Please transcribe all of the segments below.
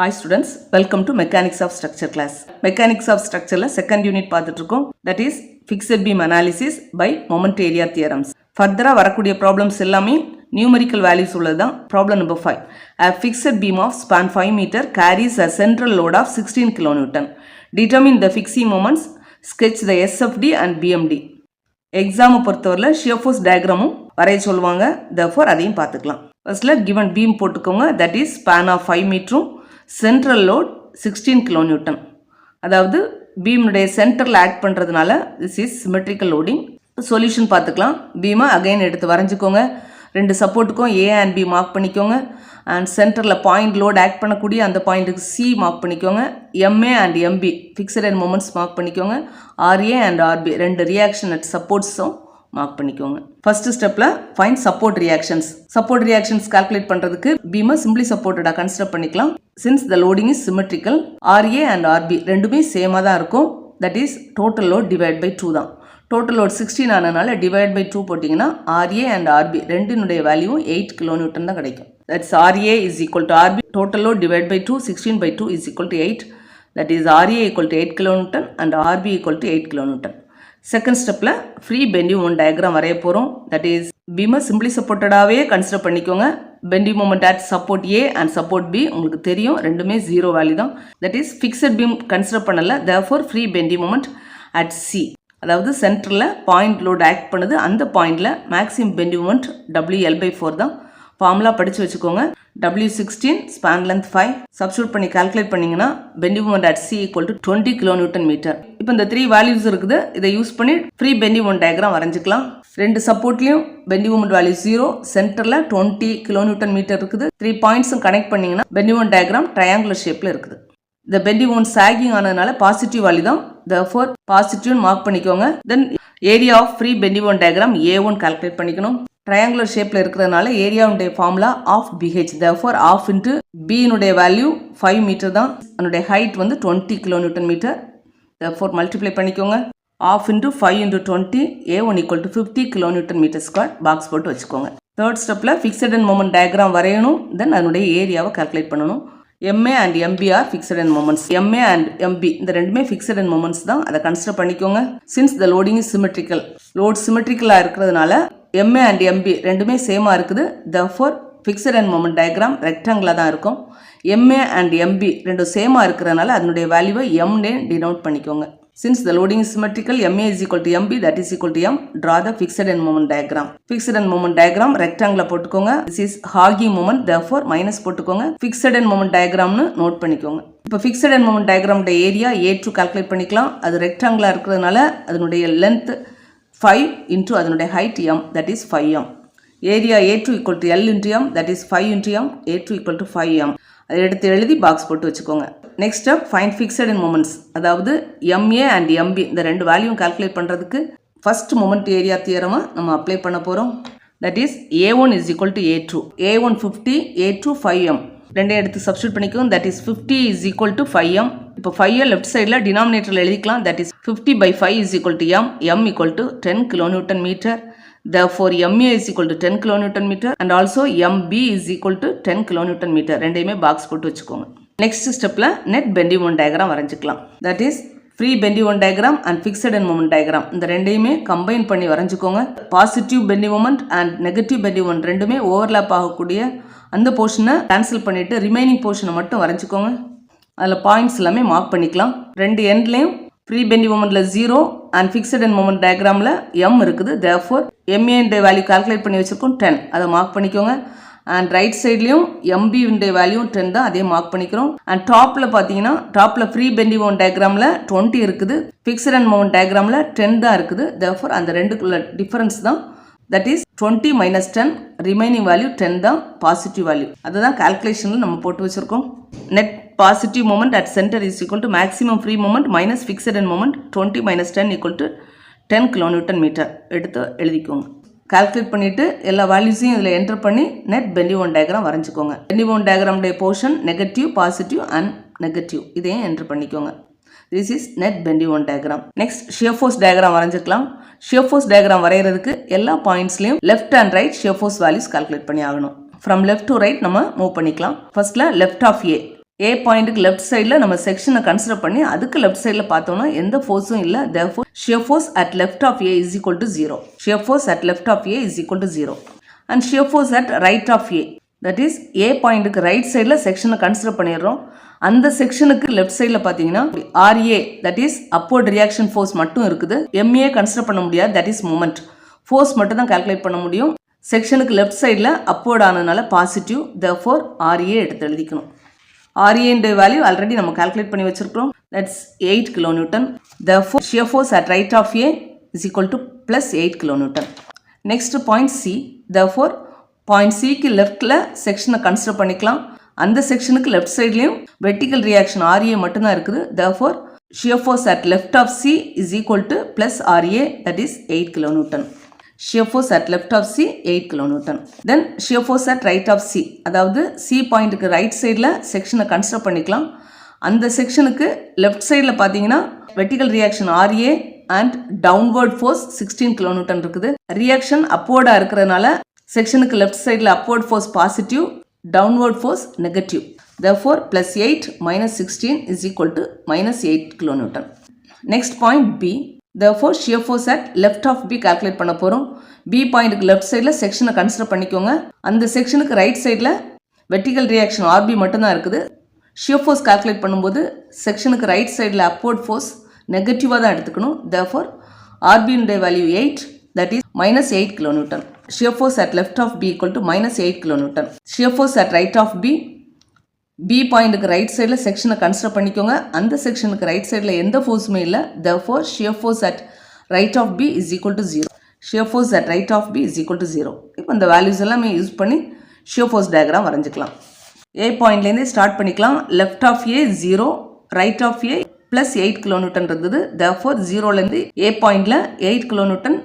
Hi students, welcome to Mechanics of Structure class. Mechanics of Structure second unit பார்த்துட்டு that is fixed beam analysis by moment area theorems. Further வரக்கூடிய problems எல்லாமே numerical values உள்ளதுதான். Problem number 5. A fixed beam of span 5 meter carries a central load of 16 kN. Determine the fixing moments, sketch the SFD and BMD. Exam பொறுத்தவரையில் shear force diagramமும் வரைய சொல்லுவாங்க. Therefore அதையும் பார்த்துக்கலாம். Firstல given beam போட்டுக்கோங்க, that is span of 5 meter. Central load 16 kN. அதாவது பீமுடைய சென்டரில் act பண்ணுறதுனால this is symmetrical loading. Solution பார்த்துக்கலாம். பீமை அகைன் எடுத்து வரைஞ்சிக்கோங்க. ரெண்டு சப்போர்ட்டுக்கும் ஏ அண்ட் பி மார்க் பண்ணிக்கோங்க. அண்ட் சென்டரில் பாயிண்ட் லோட் ஆக்ட் பண்ணக்கூடிய அந்த பாயிண்ட்டுக்கு சி மார்க் பண்ணிக்கோங்க. MA and MP fixed and moments mark பண்ணிக்கோங்க. ஆர்ஏ அண்ட் ஆர்பி ரெண்டு ரியாக்ஷன் அட் சப்போர்ட்ஸும் மார்க் பண்ணிக்கோங்க. ஃபர்ஸ்ட் ஸ்டெப்ல find support reactions. Support reactions calculate பண்றதுக்கு பீமை சிம்பிளி சப்போர்ட்டடா கன்சிடர் பண்ணிக்கலாம். Since the loading is symmetrical, RA and RB ரெண்டுமே சேமா தான் இருக்கும். That is total load divide by 2 தான். டோட்டல் லோட் 16 ஆனனால டிவைட் பை 2 போட்டிங்கன்னா ஆர்ஏ அண்ட் ஆர்பி ரெண்டினுடைய வேல்யூ 8 kN தான் கிடைக்கும். That's RA is equal to RB. Total load divide by 2, 16 by 2 is equal to 8. That is RA equal to 8 kN and RB equal to 8 kN. Second ஸ்டெப்பில் free bending moment diagram வரைய போகிறோம். That is பீமை simply சப்போர்ட்டடாகவே consider பண்ணிக்கோங்க. Bending moment at support A and support B உங்களுக்கு தெரியும், ரெண்டுமே 0 value தான். That is fixed beam consider பண்ணல. Therefore free bending moment at C, அதாவது சென்டரில் பாயிண்ட் லோட் ஆக்ட் பண்ணுது. அந்த பாயிண்டில் மேக்ஸிமம் பெண்டி மூமெண்ட் WL/4 தான். ஃபார்முலா படித்து வச்சுக்கோங்க. W16 span length 5 சப்ஸ்டியூட் பண்ணி கால்குலேட் பண்ணிங்கன்னா bending moment at C equal to 20 kN. இப்போ இந்த 3 வேல்யூஸ் இருக்குது. இதை யூஸ் பண்ணி ஃப்ரீ பெண்டி மூமெண்ட் டயக்ராம் வரைஞ்சிக்கலாம். ரெண்டு சப்போர்ட்லையும் பெண்டி மூமெண்ட் வேல்யூ 0, சென்டரில் 20 kN இருக்குது. 3 பாயிண்ட்ஸும் கனெக்ட் பண்ணிங்கன்னா பெண்டி மூமெண்ட் டயக்ராம் ட்ரையாங்குலர் ஷேப்பில் இருக்குது. இந்த பெண்டி மூமெண்ட் சாகிங் ஆனதுனால பாசிட்டிவ் வேல்யூ தான். தேர்ஃபோர் பாசிட்டிவ்னு மார்க் பண்ணிக்கோங்க. Then area of free bending moment diagram A1 calculate பண்ணிக்கணும். ட்ரையாங்குலர் ஷேப்பில் இருக்கிறதுனால ஏரியாவுடைய formula half BH. Therefore half into பியினுடைய வேல்யூ 5 மீட்டர் தான். அதனுடைய ஹைட் வந்து 20 kN. தேர்ஃபோர் மல்டிப்ளை பண்ணிக்கோங்க. Half into 5 into 20 A1 equal to 50 kN². Box போட்டு வச்சுக்கோங்க. தேர்ட் ஸ்டெப்பில் ஃபிக்ஸட் அண்ட் மொமெண்ட் டயக்ராம் வரையணும். தென் அதனுடைய ஏரியாவை கால்குலேட் பண்ணணும். MA and MB are fixed end moments. MA and MB இந்த ரெண்டுமே fixed end moments தான். அதை கன்சிடர் பண்ணிக்கோங்க. Since the loading is symmetrical, load symmetrical-ஆ இருக்கிறதுனால MA and MB ரெண்டுமே சேமா இருக்குது. Therefore fixed end moment diagram rectangle தான் இருக்கும். MA and MB ரெண்டும் சேமா இருக்கிறதுனால அதனுடைய வேல்யூவை M னே டினோட் பண்ணிக்கோங்க. Since the loading is symmetrical, MA is equal to MB, that is equal to M. Draw the fixed end moment diagram. Fixed end moment diagram rectangle போட்டுக்கோங்க. This is Hague moment, therefore minus போட்டுக்கோங்க. Fixed end moment diagram னு note பண்ணிக்கோங்க. இப்போ fixed end moment diagram உடைய area A2 calculate பண்ணிக்கலாம். அது ரெக்டாங்குலா இருக்கிறதுனால அதனுடைய லென்த் 5 into அதனுடைய height M, that is 5M. Area A2 equal to L into M, that is 5 into M. A2 equal to 5M. அதை எடுத்து எழுதி பாக்ஸ் போட்டு வச்சுக்கோங்க. Next step find fixed and moments. அதாவது MA அண்ட் MB இந்த ரெண்டு வேல்யூவும் கால்குலேட் பண்ணுறதுக்கு ஃபர்ஸ்ட் மொமெண்ட் ஏரியா தியரமை நம்ம அப்ளை பண்ண போகிறோம். That is A1 is equal to A2. A1 50, A2 5M. ரெண்டையும் எடுத்து சப்ஸ்டியூட் பண்ணிக்கோங்க. That is 50 is equal to 5M. இப்போ 5 லெஃப்ட் சைடில் டினாமினேட்டரில் எழுதிக்கலாம். That is 50 by 5 is equal to M. M equal to 10 kN. Therefore MA is equal to 10 kN and also MB is equal to 10 kN. ரெண்டையுமே box போட்டு வச்சுக்கோங்க. Next ஸ்டெப்பில் net bending moment diagram வரைஞ்சிக்கலாம். That is free bending moment diagram and fixed end moment diagram இந்த ரெண்டையுமே combine பண்ணி வரைஞ்சிக்கோங்க. Positive bending moment and negative bending moment ரெண்டுமே ஓவர்லாப் ஆகக்கூடிய அந்த போர்ஷனை கேன்சல் பண்ணிவிட்டு ரிமைனிங் போர்ஷனை மட்டும் வரைஞ்சிக்கோங்க. அதில் பாயிண்ட்ஸ் எல்லாமே மார்க் பண்ணிக்கலாம். ரெண்டு எண்ட்லேயும் ஃப்ரீ பெண்டி மூமெண்ட்டில் 0 அண்ட் ஃபிக்ஸட் அண்ட் மூமெண்ட் டயக்ராமில் M இருக்குது. தேர்ஃபோர் MA வேல்யூ கால்குலேட் பண்ணி வச்சுருக்கோம் 10, அதை மார்க் பண்ணிக்கோங்க. அண்ட் ரைட் சைட்லேயும் MB வேல்யூ 10 தான், அதே மார்க் பண்ணிக்கிறோம். அண்ட் டாப்பில் பார்த்தீங்கன்னா டாப்பில் ஃப்ரீ பெண்டி மூமெண்ட் டயக்ராமில் 20 இருக்குது, ஃபிக்ஸட் அண்ட் மூமெண்ட் டயக்ராமில் 10 தான் இருக்குது. தேர்ஃபோர் அந்த ரெண்டுக்குள்ள டிஃபரன்ஸ் தான். That is 20 minus 10, remaining value 10 தான் பாசிட்டிவ் வேல்யூ. அதுதான் கால்குலேஷனில் நம்ம போட்டு வச்சுருக்கோம். Net positive moment at centre is equal to maximum free moment minus fixed end moment 20 minus 10 equal to 10 kN எடுத்து எழுதிக்கோங்க. கால்குலேட் பண்ணிவிட்டு எல்லா வேல்யூஸையும் இதில் என்டர் பண்ணி நெட் பெண்டி மூமெண்ட் டயக்ராம் வரைஞ்சிக்கோங்க. பெண்டி மூமெண்ட் டயக்ராமுடைய portion negative, positive and negative இதையும் enter பண்ணிக்கோங்க. This is net bending moment diagram. Next shear force diagram வரைஞ்சிக்கலாம். ஷியர் ஃபோர்ஸ் டயக்ராம் வரைகிறதுக்கு எல்லா பாயிண்ட்ஸ்லையும் left and right shear force values calculate பண்ணி ஆகணும். ஃப்ரம் லெஃப்ட் டு ரைட் நம்ம மூவ் பண்ணிக்கலாம். ஃபர்ஸ்ட்ல லெஃப்ட் ஆஃப் A ஏ பாயிண்ட்டுக்கு லெஃப்ட் சைடில் நம்ம செக்ஷனை கன்சிடர் பண்ணி அதுக்கு லெஃப்ட் சைடில் பார்த்தோம்னா எந்த ஃபோர்ஸும் இல்லை. therefore shear force at left of A is equal to 0. shear force at left of A is equal to 0. and shear force at right of A, that is A பாயிண்ட்டுக்கு right சைடில் செக்ஷனை consider பண்ணிடுறோம். அந்த செக்ஷனுக்கு left சைடில் பார்த்தீங்கன்னா RA, that is upward reaction force மட்டும் இருக்குது. MA consider பண்ண முடியாது, that is moment. ஃபோர்ஸ் மட்டும் தான் கால்குலேட் பண்ண முடியும். செக்ஷனுக்கு லெஃப்ட் சைடில் அப்வர்ட் ஆனதுனால பாசிட்டிவ், therefore RA எடுத்து எழுதிக்கணும். RA இந்த வேல்யூ ஆல்ரெடி நம்ம கால்குலேட் பண்ணி வச்சிருக்கிறோம். That's 8 kN. therefore shear force at right of A is equal to plus 8 kN. next point C. therefore point C க்கு லெஃப்ட்ல செக்ஷனை கன்சிடர் பண்ணிக்கலாம். அந்த செக்ஷனுக்கு லெஃப்ட் சைட்லயும் வெர்டிகல் ரியாக்ஷன் RA மட்டும் தான் இருக்குது. therefore shear force at left of C is equal to plus RA, that is 8 kN. shear force at left of C 8 kN. then shear force at right of C, அதாவது C பாயிண்ட்டுக்கு right சைடில் செக்ஷனை consider பண்ணிக்கலாம். அந்த செக்ஷனுக்கு left சைடில் பார்த்தீங்கன்னா vertical reaction RA and downward force 16 kN இருக்குது. Reaction அப்வர்டாக இருக்கிறதுனால செக்ஷனுக்கு லெஃப்ட் சைடில் upward force positive, downward force negative. therefore plus 8 minus 16 is equal to minus 8 kN. next point B. therefore shear force at left of B calculate பண்ண போகிறோம். B பாயிண்ட்டுக்கு left சைடில் செக்ஷனை consider பண்ணிக்கோங்க. அந்த செக்ஷனுக்கு ரைட் சைடில் வெர்டிகல் ரியாக்ஷன் RB மட்டும்தான் இருக்குது. shear force கால்குலேட் பண்ணும்போது செக்ஷனுக்கு ரைட் சைடில் அப்வர்ட் ஃபோர்ஸ் நெகட்டிவாக தான் எடுத்துக்கணும். therefore RB உடைய value 8, that is minus 8 kN. shear force at left of B equal to minus 8 kN. shear force at right of B பாயிண்ட்டுக்கு ரைட் சைடில் செக்ஷனை கன்சிடர் பண்ணிக்கோங்க. அந்த செக்ஷனுக்கு ரைட் சைடில் எந்த ஃபோர்ஸுமே இல்லை. therefore shear force at right of B is equal to 0. shear force at right of B is equal to 0. இப்போ இந்த வேல்யூஸ் எல்லாமே யூஸ் பண்ணி shear force டயக்ராம் வரைஞ்சிக்கலாம். A பாயிண்ட்லேருந்தே ஸ்டார்ட் பண்ணிக்கலாம். left of A 0, right of A plus 8 kN இருந்தது. therefore 0லேருந்து A பாயிண்டில் 8 kN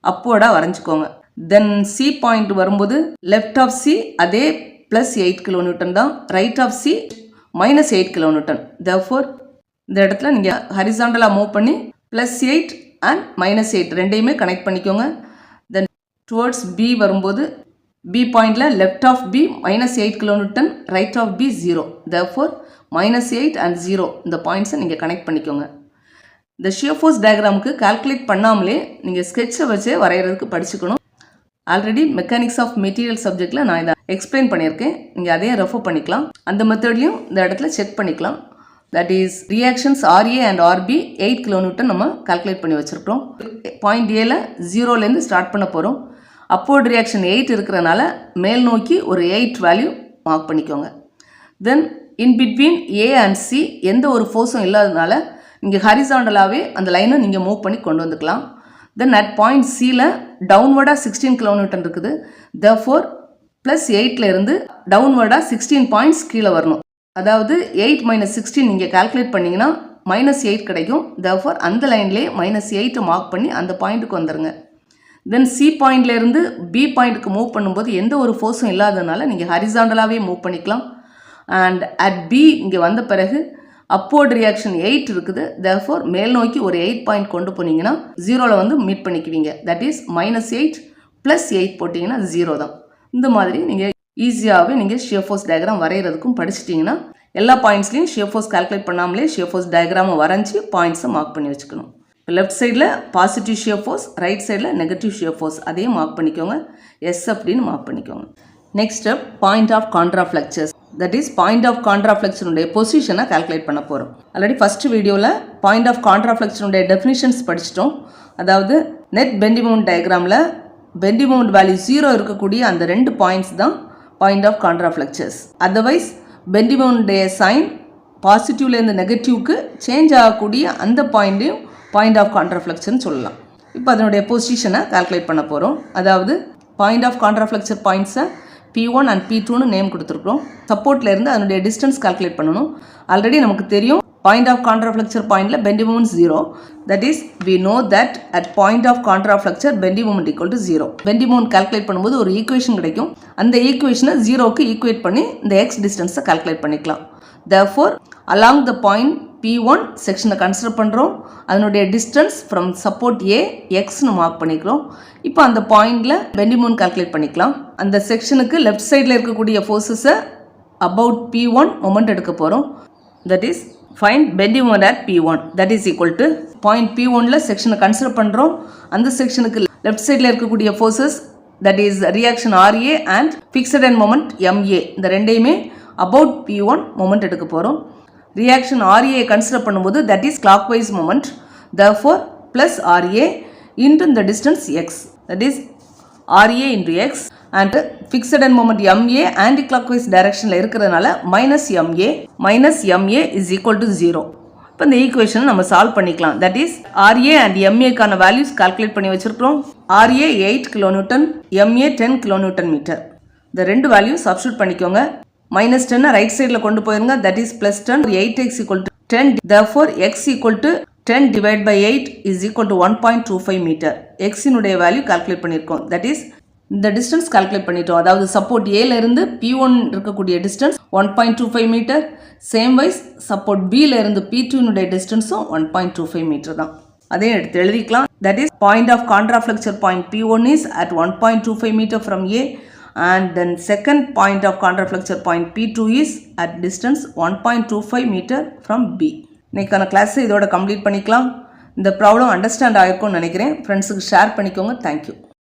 அப்வர்டாக வரைஞ்சிக்கோங்க. தென் C பாயிண்ட் வரும்போது left of C அதே plus 8 kN தான், right of C minus 8 kN. therefore இந்த இடத்துல நீங்கள் ஹரிசாண்டலாக மூவ் பண்ணி plus 8 and minus 8 ரெண்டையுமே கனெக்ட் பண்ணிக்கோங்க. தென் டுவர்ட்ஸ் B வரும்போது B பாயிண்டில் left of B minus 8 kN, right of B 0. therefore minus 8 and 0 இந்த பாயிண்ட்ஸை நீங்கள் கனெக்ட் பண்ணிக்கோங்க. இந்த shear force டயக்ராமுக்கு கால்குலேட் பண்ணாமலே நீங்கள் ஸ்கெட்சை வச்சே வரைகிறதுக்கு படிச்சுக்கணும். ஆல்ரெடி மெக்கானிக்ஸ் ஆஃப் மெட்டீரியல் சப்ஜெக்டில் நான் இதை எக்ஸ்பிளைன் பண்ணியிருக்கேன். நீங்கள் அதையும் ரெஃபர் பண்ணிக்கலாம். அந்த மெத்தட்லையும் இந்த இடத்துல செக் பண்ணிக்கலாம். That is reactions RA and RB 8 kN நம்ம கால்குலேட் பண்ணி வச்சுருக்கோம். பாயிண்ட் ஏல 0லேருந்து ஸ்டார்ட் பண்ண போகிறோம். அப்போர்ட் ரியாக்ஷன் 8 இருக்கிறனால மேல் நோக்கி ஒரு 8 வேல்யூ மார்க் பண்ணிக்கோங்க. Then in between A and C எந்த ஒரு ஃபோர்ஸும் இல்லாததுனால நீங்கள் ஹரிசாண்டலாகவே அந்த லைனை நீங்கள் மூவ் பண்ணி கொண்டு வந்துக்கலாம். தென் அட் பாயிண்ட் Cயில் டவுன்வர்டாக 16 kN இருக்குது. therefore ப்ளஸ் 8ல் இருந்து டவுன்வர்டாக 16 பாயிண்ட்ஸ் கீழே வரணும். அதாவது 8 minus 16 நீங்கள் கால்குலேட் பண்ணிங்கன்னா minus 8 கிடைக்கும். therefore அந்த லைன்லேயே minus 8 மார்க் பண்ணி அந்த பாயிண்ட்டுக்கு வந்துடுங்க. தென் C பாயிண்ட்லேருந்து B பாயிண்ட்டுக்கு மூவ் பண்ணும்போது எந்த ஒரு ஃபோர்ஸும் இல்லாததுனால நீங்கள் ஹரிசாண்டலாகவே மூவ் பண்ணிக்கலாம். அண்ட் அட் B இங்கே வந்த பிறகு அப்போர்ட் ரியாக்ஷன் 8 இருக்குது. therefore மேல் நோக்கி ஒரு 8 பாயிண்ட் கொண்டு போனீங்கன்னா 0ல் வந்து மீட் பண்ணிக்குவீங்க. தட் இஸ் minus 8 plus 8 போட்டிங்கன்னா 0 தான். இந்த மாதிரி நீங்கள் ஈஸியாகவே நீங்கள் shear force டயக்ராம் வரைகிறதுக்கும் படிச்சிட்டிங்கன்னா எல்லா பாயிண்ட்ஸ்லையும் shear force கால்குலேட் பண்ணாமலே shear force டயக்ராமை வரைஞ்சி பாயிண்ட்ஸை மார்க் பண்ணி வச்சுக்கணும். இப்போ லெஃப்ட் சைடில் பாசிட்டிவ் shear force, ரைட் சைடில் நெகட்டிவ் shear force அதையும் மார்க் பண்ணிக்கோங்க. எஸ் அப்படின்னு மார்க் பண்ணிக்கோங்க. Next step point of contraflexures. That is point of கான்ட்ராஃப்ளெக்சனுடைய பொசிஷனை கால்குலேட் பண்ண போகிறோம். ஆல்ரெடி ஃபர்ஸ்ட் வீடியோவில் பாயிண்ட் ஆஃப் கான்ட்ராஃப்ளெக்சனுடைய டெஃபினிஷன்ஸ் படிச்சிட்டோம். அதாவது நெட் பெண்டி மொமெண்ட் டயக்ராமில் பெண்டி மொமெண்ட் வேல்யூ 0 இருக்கக்கூடிய அந்த 2 பாயிண்ட்ஸ் தான் point of contraflexures. Otherwise bending மொமெண்ட்டுடைய சைன் பாசிட்டிவ்லேருந்து நெகட்டிவ்க்கு சேஞ்ச் ஆகக்கூடிய அந்த பாயிண்ட்டையும் பாயிண்ட் ஆஃப் கான்ட்ராஃப்ளெக்சர்னு சொல்லலாம். இப்போ அதனுடைய பொசிஷனை கால்குலேட் பண்ண போகிறோம். அதாவது பாயிண்ட் ஆஃப் கான்ட்ராஃப்ளெக்சர் பாயிண்ட்ஸை P1 and P2னு நேம் கொடுத்துருக்கோம். சப்போர்ட்லேருந்து அதனுடைய டிஸ்டன்ஸ் கால்குலேட் பண்ணணும். ஆல்ரெடி நமக்கு தெரியும் பாயிண்ட் ஆஃப் கான்ட்ராஃப்ளெக்சர் பாயிண்டில் bending moment 0. That is we know that at point of contraflexure bending moment equal to 0. Bending moment calculate பண்ணும்போது ஒரு ஈக்குவேஷன் கிடைக்கும். அந்த ஈக்குவேஷனை 0க்கு ஈக்குவேட் பண்ணி இந்த எக்ஸ் டிஸ்டன்ஸை கால்குலேட் பண்ணிக்கலாம். therefore along the point P1 செக்ஷனை கன்சிடர் பண்ணுறோம். அதனுடைய டிஸ்டன்ஸ் ஃப்ரம் சப்போர்ட் A எக்ஸ்னு மார்க் பண்ணிக்கிறோம். இப்போ அந்த பாயிண்டில் பெண்டி மொமெண்ட் கால்குலேட் பண்ணிக்கலாம். அந்த செக்ஷனுக்கு லெஃப்ட் சைடில் இருக்கக்கூடிய ஃபோர்ஸஸை about P1 moment எடுக்க போகிறோம். that is find bending moment at P1 that is equal to point P1ல செக்ஷனை கன்சிடர் பண்ணுறோம். அந்த செக்ஷனுக்கு லெஃப்ட் சைடில் இருக்கக்கூடிய forces that is reaction RA and fixed end moment MA இந்த ரெண்டையுமே about P1 moment எடுக்க போகிறோம். reaction RA கன்சிடர் பண்ணும்போது that is clockwise moment, therefore plus RA into the distance x, that is RA into x, and fixed end moment MA anti-clockwise directionல இருக்கிறதுனால minus MA is equal to 0. இப்போ இந்த ஈக்குவேஷனை நம்ம solve பண்ணிக்கலாம். That is RA and MAக்கான values calculate பண்ணி வச்சிருக்கிறோம். RA 8 kilonewton, MA 10 kilonewton meter. இந்த ரெண்டு வேல்யூ சப்ஸ்டியூட் பண்ணிக்கோங்க. -10 ரைட் சைடில் கொண்டு போயிருங்க. That is +10, 8x equal to 10, therefore x equal to 10 divided by 8 is equal to 1.25 meter. x இனுடைய வேல்யூ கால்குலேட் பண்ணியிருக்கோம். தட் இஸ் இந்த டிஸ்டன்ஸ் கால்குலேட் பண்ணிட்டோம். அதாவது சப்போர்ட் ஏல இருந்து P1 இருக்கக்கூடிய distance 1.25 meter. Same wise support பில இருந்து P2 னுடைய டிஸ்டன்ஸும் 1.25 மீட்டர் தான். அதே எடுத்து எழுதிக்கலாம். That is point of contraflexure point P1 is at 1.25 meter from A, and then second point of contraflexure point P2 is at distance 1.25 meter from B. இன்னைக்கான class இதோட complete பண்ணிக்கலாம். இந்த ப்ராப்ளம் அண்டர்ஸ்டாண்ட் ஆயிருக்கும்னு நினைக்கிறேன். ஃப்ரெண்ட்ஸுக்கு ஷேர் பண்ணிக்கோங்க. Thank you.